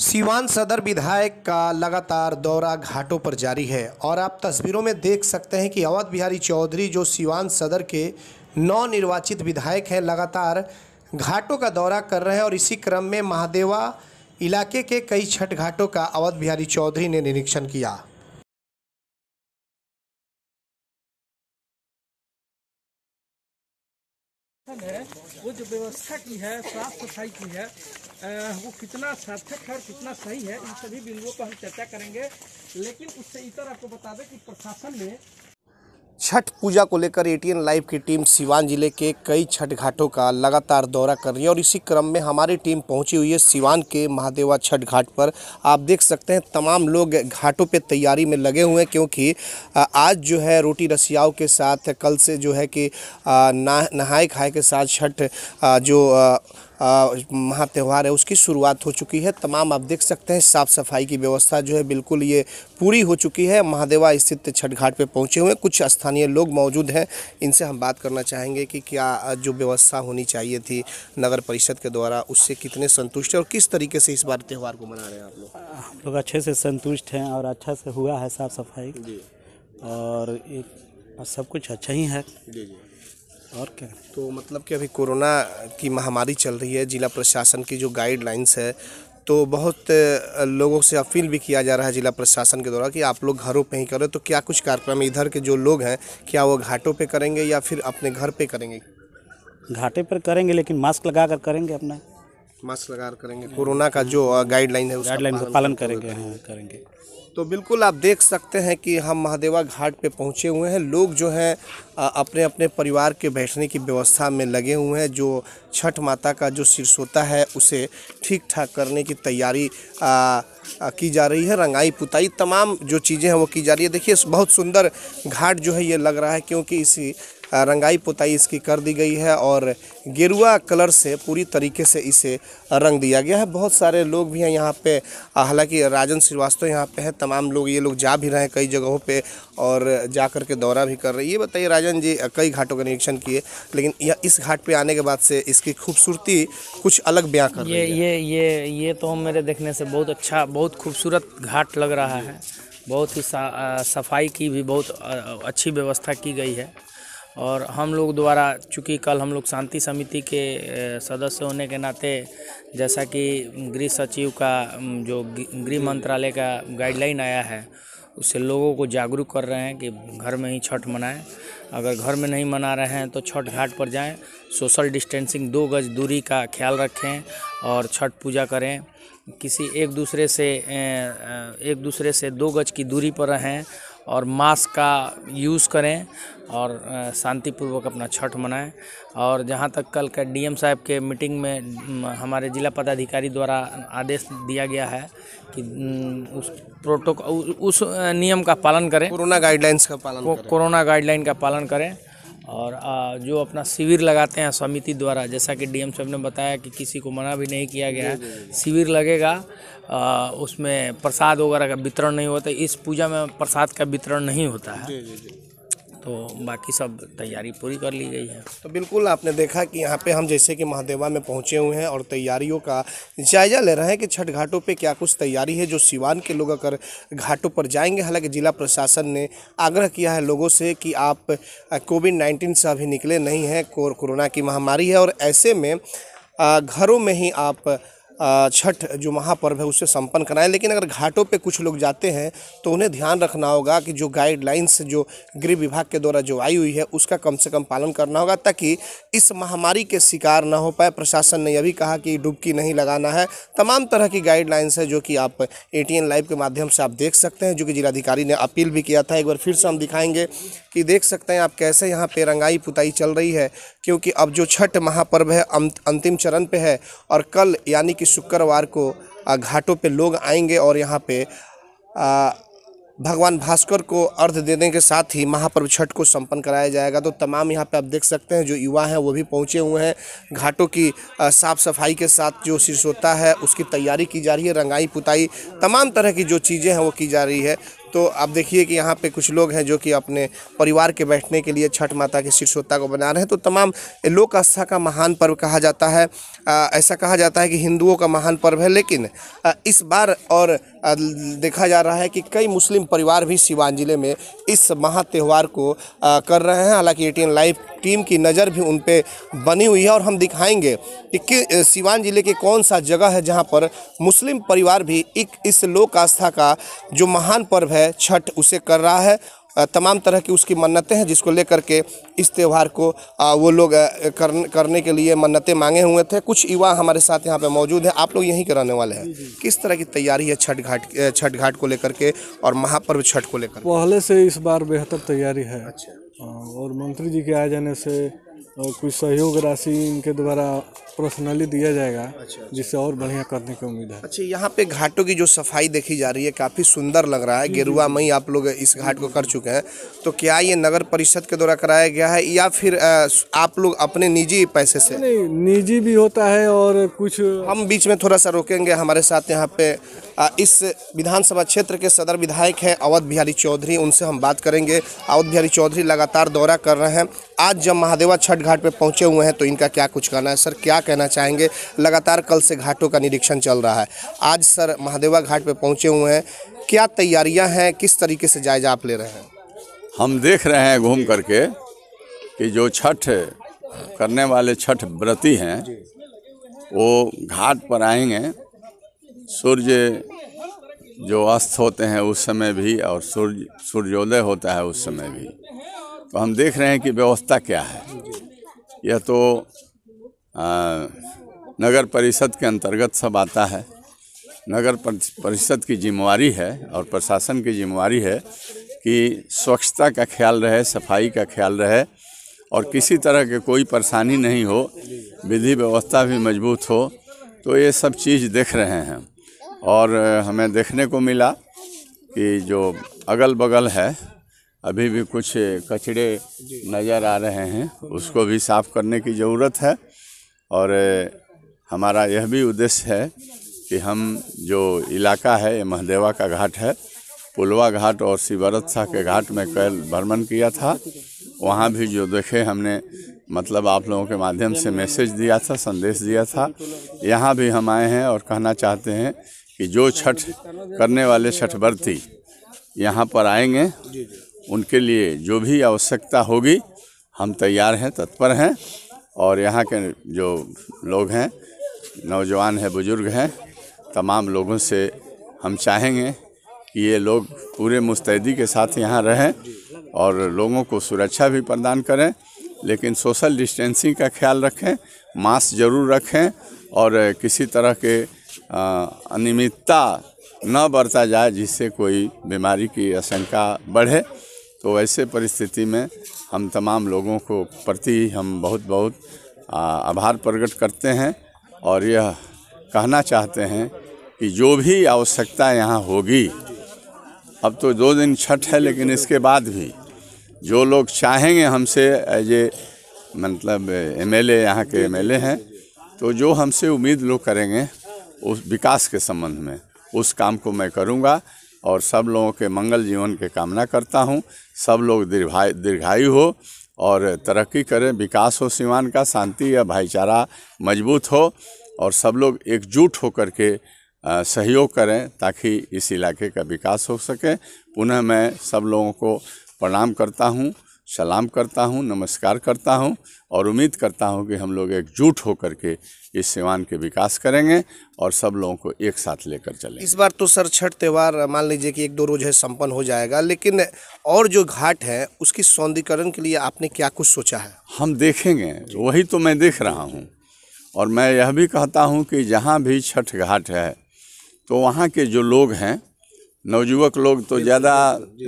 सीवान सदर विधायक का लगातार दौरा घाटों पर जारी है और आप तस्वीरों में देख सकते हैं कि अवध बिहारी चौधरी जो सीवान सदर के नवनिर्वाचित विधायक हैं लगातार घाटों का दौरा कर रहे हैं और इसी क्रम में महादेवा इलाके के कई छठ घाटों का अवध बिहारी चौधरी ने निरीक्षण किया। है वो जो व्यवस्था की है, साफ सफाई की है, वो कितना सार्थक है और कितना सही है, इन सभी बिंदुओं पर हम चर्चा करेंगे। लेकिन उससे इतर आपको बता दें कि प्रशासन ने छठ पूजा को लेकर एटीएन लाइव की टीम सीवान जिले के कई छठ घाटों का लगातार दौरा कर रही है और इसी क्रम में हमारी टीम पहुंची हुई है सीवान के महादेवा छठ घाट पर। आप देख सकते हैं तमाम लोग घाटों पे तैयारी में लगे हुए हैं, क्योंकि आज जो है रोटी रसियाओं के साथ कल से जो है कि नहाए खाए के साथ छठ जो महा त्यौहार है उसकी शुरुआत हो चुकी है। तमाम आप देख सकते हैं साफ़ सफाई की व्यवस्था जो है बिल्कुल ये पूरी हो चुकी है। महादेवा स्थित छठ घाट पे पहुंचे हुए कुछ स्थानीय लोग मौजूद हैं, इनसे हम बात करना चाहेंगे कि क्या जो व्यवस्था होनी चाहिए थी नगर परिषद के द्वारा उससे कितने संतुष्ट हैं और किस तरीके से इस बार त्यौहार को मना रहे हैं आप लोग। हम लोग अच्छे से संतुष्ट हैं और अच्छा से हुआ है साफ़ सफाई जी और सब कुछ अच्छा ही है। जी जी। और क्या, तो मतलब कि अभी कोरोना की महामारी चल रही है, जिला प्रशासन की जो गाइडलाइंस है तो बहुत लोगों से अपील भी किया जा रहा है जिला प्रशासन के द्वारा कि आप लोग घरों पे ही करें। तो क्या कुछ कार्यक्रम इधर के जो लोग हैं क्या वो घाटों पे करेंगे या फिर अपने घर पे करेंगे? घाटे पर करेंगे लेकिन मास्क लगा कर करेंगे, अपना मास्क लगा कर करेंगे। कोरोना का जो गाइडलाइन है उसका गाइडलाइन का पालन करेंगे। हाँ करेंगे। तो बिल्कुल आप देख सकते हैं कि हम महादेवा घाट पे पहुंचे हुए हैं। लोग जो हैं अपने अपने परिवार के बैठने की व्यवस्था में लगे हुए हैं। जो छठ माता का जो सिरसोता है उसे ठीक ठाक करने की तैयारी की जा रही है। रंगाई पुताई तमाम जो चीज़ें हैं वो की जा रही है। देखिए बहुत सुंदर घाट जो है ये लग रहा है, क्योंकि इसी रंगाई पुताई इसकी कर दी गई है और गेरुआ कलर से पूरी तरीके से इसे रंग दिया गया है। बहुत सारे लोग भी हैं यहाँ पे, हालांकि राजन श्रीवास्तव यहाँ पे है। तमाम लोग ये लोग जा भी रहे हैं कई जगहों पे और जा कर के दौरा भी कर रहे हैं। ये बताइए राजन जी, कई घाटों का निरीक्षण किए लेकिन इस घाट पे आने के बाद से इसकी खूबसूरती कुछ अलग बयां कर रही है। ये तो मेरे देखने से बहुत अच्छा, बहुत खूबसूरत घाट लग रहा है। बहुत ही सफाई की भी बहुत अच्छी व्यवस्था की गई है और हम लोग द्वारा, चूँकि कल हम लोग शांति समिति के सदस्य होने के नाते, जैसा कि गृह सचिव का जो गृह मंत्रालय का गाइडलाइन आया है उससे लोगों को जागरूक कर रहे हैं कि घर में ही छठ मनाएं। अगर घर में नहीं मना रहे हैं तो छठ घाट पर जाएं, सोशल डिस्टेंसिंग 2 गज दूरी का ख्याल रखें और छठ पूजा करें। किसी एक दूसरे से 2 गज की दूरी पर रहें और मास्क का यूज़ करें और शांतिपूर्वक अपना छठ मनाएं। और जहां तक कल का डीएम साहब के मीटिंग में हमारे जिला पदाधिकारी द्वारा आदेश दिया गया है कि उस नियम का पालन करें, कोरोना गाइडलाइंस का पालन करें। कोरोना गाइडलाइन का पालन करें और जो अपना शिविर लगाते हैं समिति द्वारा, जैसा कि डीएम साहब ने बताया कि किसी को मना भी नहीं किया गया है। शिविर लगेगा, उसमें प्रसाद वगैरह का वितरण नहीं होता। इस पूजा में प्रसाद का वितरण नहीं होता है। तो बाकी सब तैयारी पूरी कर ली गई है। तो बिल्कुल आपने देखा कि यहाँ पे हम जैसे कि महादेवा में पहुँचे हुए हैं और तैयारियों का जायजा ले रहे हैं कि छठ घाटों पे क्या कुछ तैयारी है। जो सीवान के लोग अगर घाटों पर जाएंगे, हालांकि जिला प्रशासन ने आग्रह किया है लोगों से कि आप कोविड-19 से अभी निकले नहीं हैं, कोरोना की महामारी है और ऐसे में घरों में ही आप छठ जो महापर्व है उसे संपन्न कराएं। लेकिन अगर घाटों पे कुछ लोग जाते हैं तो उन्हें ध्यान रखना होगा कि जो गाइडलाइंस जो गृह विभाग के द्वारा जो आई हुई है उसका कम से कम पालन करना होगा, ताकि इस महामारी के शिकार ना हो पाए। प्रशासन ने यह भी कहा कि डुबकी नहीं लगाना है। तमाम तरह की गाइडलाइंस है जो कि आप एटीएन लाइव के माध्यम से आप देख सकते हैं, जो कि जिलाधिकारी ने अपील भी किया था। एक बार फिर से हम दिखाएंगे कि देख सकते हैं आप कैसे यहाँ पे रंगाई पुताई चल रही है, क्योंकि अब जो छठ महापर्व है अंतिम चरण पे है और कल यानी कि शुक्रवार को घाटों पे लोग आएंगे और यहाँ पे भगवान भास्कर को अर्घ्य देने के साथ ही महापर्व छठ को संपन्न कराया जाएगा। तो तमाम यहाँ पे आप देख सकते हैं जो युवा हैं वो भी पहुँचे हुए हैं। घाटों की साफ़ सफाई के साथ जो सिरसोता है उसकी तैयारी की जा रही है, रंगाई पुताई तमाम तरह की जो चीज़ें हैं वो की जा रही है। तो आप देखिए कि यहाँ पे कुछ लोग हैं जो कि अपने परिवार के बैठने के लिए छठ माता की शीर्षोत्ता को बना रहे हैं। तो तमाम लोक आस्था का महान पर्व कहा जाता है। ऐसा कहा जाता है कि हिंदुओं का महान पर्व है, लेकिन इस बार और देखा जा रहा है कि कई मुस्लिम परिवार भी सिवान जिले में इस महा त्यौहार को कर रहे हैं। हालांकि एटीएन लाइव टीम की नज़र भी उन पे बनी हुई है और हम दिखाएंगे कि सिवान जिले के कौन सा जगह है जहां पर मुस्लिम परिवार भी इस लोक आस्था का जो महान पर्व है छठ उसे कर रहा है। तमाम तरह की उसकी मन्नतें हैं जिसको लेकर के इस त्यौहार को वो लोग करने के लिए मन्नतें मांगे हुए थे। कुछ युवा हमारे साथ यहाँ पे मौजूद हैं। आप लोग यहीं के रहने वाले हैं। किस तरह की तैयारी है छठ घाट को लेकर के और महापर्व छठ को लेकर? पहले से इस बार बेहतर तैयारी है। अच्छा। और मंत्री जी के आ जाने से कुछ सहयोग राशि इनके द्वारा पर्सनली दिया जाएगा, जिससे और बढ़िया करने की उम्मीद है। अच्छा, यहाँ पे घाटों की जो सफाई देखी जा रही है काफ़ी सुंदर लग रहा है। गेरुआ मई आप लोग इस घाट को कर चुके हैं, तो क्या ये नगर परिषद के द्वारा कराया गया है या फिर आप लोग अपने निजी पैसे से? नहीं, निजी भी होता है और कुछ हम बीच में थोड़ा सा रोकेंगे। हमारे साथ यहाँ पे इस विधानसभा क्षेत्र के सदर विधायक हैं अवध बिहारी चौधरी, उनसे हम बात करेंगे। अवध बिहारी चौधरी लगातार दौरा कर रहे हैं। आज जब महादेवा छठ घाट पे पहुंचे हुए हैं तो इनका क्या कुछ कहना है? सर, क्या कहना चाहेंगे? लगातार कल से घाटों का निरीक्षण चल रहा है, आज सर महादेवा घाट पे पहुंचे हुए हैं, क्या तैयारियां हैं, किस तरीके से जायजा आप ले रहे हैं? हम देख रहे हैं घूम करके कि जो छठ करने वाले छठ व्रती हैं वो घाट पर आएंगे। सूर्य जो अस्त होते हैं उस समय भी और सूर्योदय होता है उस समय भी। तो हम देख रहे हैं कि व्यवस्था क्या है। यह तो नगर परिषद के अंतर्गत सब आता है। नगर परिषद की जिम्मेवारी है और प्रशासन की जिम्मेवारी है कि स्वच्छता का ख्याल रहे, सफाई का ख्याल रहे और किसी तरह के कोई परेशानी नहीं हो, विधि व्यवस्था भी मजबूत हो। तो ये सब चीज़ देख रहे हैं और हमें देखने को मिला कि जो अगल बगल है अभी भी कुछ कचरे नज़र आ रहे हैं, उसको भी साफ़ करने की ज़रूरत है। और हमारा यह भी उद्देश्य है कि हम जो इलाका है, ये महादेवा का घाट है, पुलवा घाट और शिवरत शाह के घाट में कल भ्रमण किया था। वहाँ भी जो देखे हमने, मतलब आप लोगों के माध्यम से मैसेज दिया था, संदेश दिया था। यहाँ भी हम आए हैं और कहना चाहते हैं कि जो छठ करने वाले छठ व्रती यहाँ पर आएंगे उनके लिए जो भी आवश्यकता होगी हम तैयार हैं, तत्पर हैं। और यहाँ के जो लोग हैं, नौजवान हैं, बुजुर्ग हैं, तमाम लोगों से हम चाहेंगे कि ये लोग पूरे मुस्तैदी के साथ यहाँ रहें और लोगों को सुरक्षा भी प्रदान करें, लेकिन सोशल डिस्टेंसिंग का ख्याल रखें, मास्क ज़रूर रखें और किसी तरह के अनियमितता न बरता जाए जिससे कोई बीमारी की आशंका बढ़े। तो ऐसे परिस्थिति में हम तमाम लोगों को प्रति हम बहुत बहुत आभार प्रकट करते हैं और यह कहना चाहते हैं कि जो भी आवश्यकता यहाँ होगी, अब तो 2 दिन छठ है, लेकिन इसके बाद भी जो लोग चाहेंगे हमसे एज ए मतलब एमएलए, यहाँ के एमएलए हैं, तो जो हमसे उम्मीद लोग करेंगे उस विकास के संबंध में, उस काम को मैं करूँगा और सब लोगों के मंगल जीवन के कामना करता हूँ। सब लोग दीर्घायु हो और तरक्की करें, विकास हो सिवान का, शांति या भाईचारा मजबूत हो और सब लोग एकजुट होकर के सहयोग करें ताकि इस इलाके का विकास हो सके। पुनः मैं सब लोगों को प्रणाम करता हूँ, सलाम करता हूँ, नमस्कार करता हूँ और उम्मीद करता हूँ कि हम लोग एकजुट होकर के इस सिवान के विकास करेंगे और सब लोगों को एक साथ लेकर चलेंगे। इस बार तो सर छठ त्यौहार मान लीजिए कि 1-2 रोज है संपन्न हो जाएगा, लेकिन और जो घाट है उसकी सौंदर्यीकरण के लिए आपने क्या कुछ सोचा है? हम देखेंगे, वही तो मैं देख रहा हूँ। और मैं यह भी कहता हूँ कि जहाँ भी छठ घाट है तो वहाँ के जो लोग हैं, नवयुवक लोग तो ज़्यादा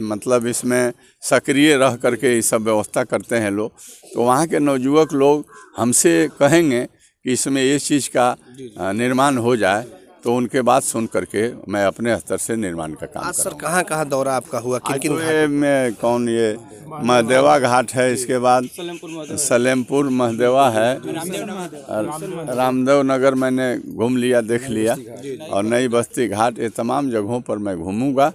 मतलब इसमें सक्रिय रह करके ये सब व्यवस्था करते हैं लोग। तो वहाँ के नवयुवक लोग हमसे कहेंगे कि इसमें ये चीज़ का निर्माण हो जाए, तो उनके बात सुन करके मैं अपने स्तर से निर्माण का काम आज सर कहाँ दौरा आपका हुआ? किन में कौन, ये महादेवा घाट है, इसके बाद सलेमपुर महादेवा है, रामदेव नगर मैंने घूम लिया, देख लिया, और नई बस्ती घाट, ये तमाम जगहों पर मैं घूमूंगा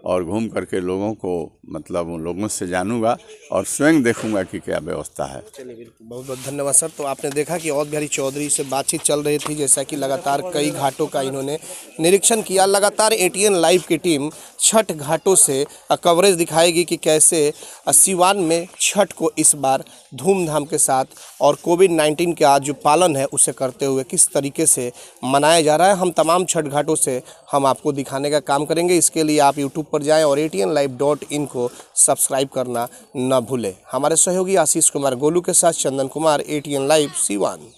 और घूम करके लोगों को मतलब उन लोगों से जानूंगा और स्वयं देखूंगा कि क्या व्यवस्था है। चलिए बिल्कुल, बहुत बहुत धन्यवाद सर। तो आपने देखा कि अवध बिहारी चौधरी से बातचीत चल रही थी, जैसा कि लगातार कई घाटों का इन्होंने निरीक्षण किया। लगातार ATN लाइव की टीम छठ घाटों से कवरेज दिखाएगी कि कैसे सिवान में छठ को इस बार धूमधाम के साथ और कोविड-19 का जो पालन है उसे करते हुए किस तरीके से मनाया जा रहा है। हम तमाम छठ घाटों से हम आपको दिखाने का काम करेंगे। इसके लिए आप YouTube पर जाएं और ATNlive.in को सब्सक्राइब करना न भूलें। हमारे सहयोगी आशीष कुमार गोलू के साथ चंदन कुमार, ATN लाइव सिवान।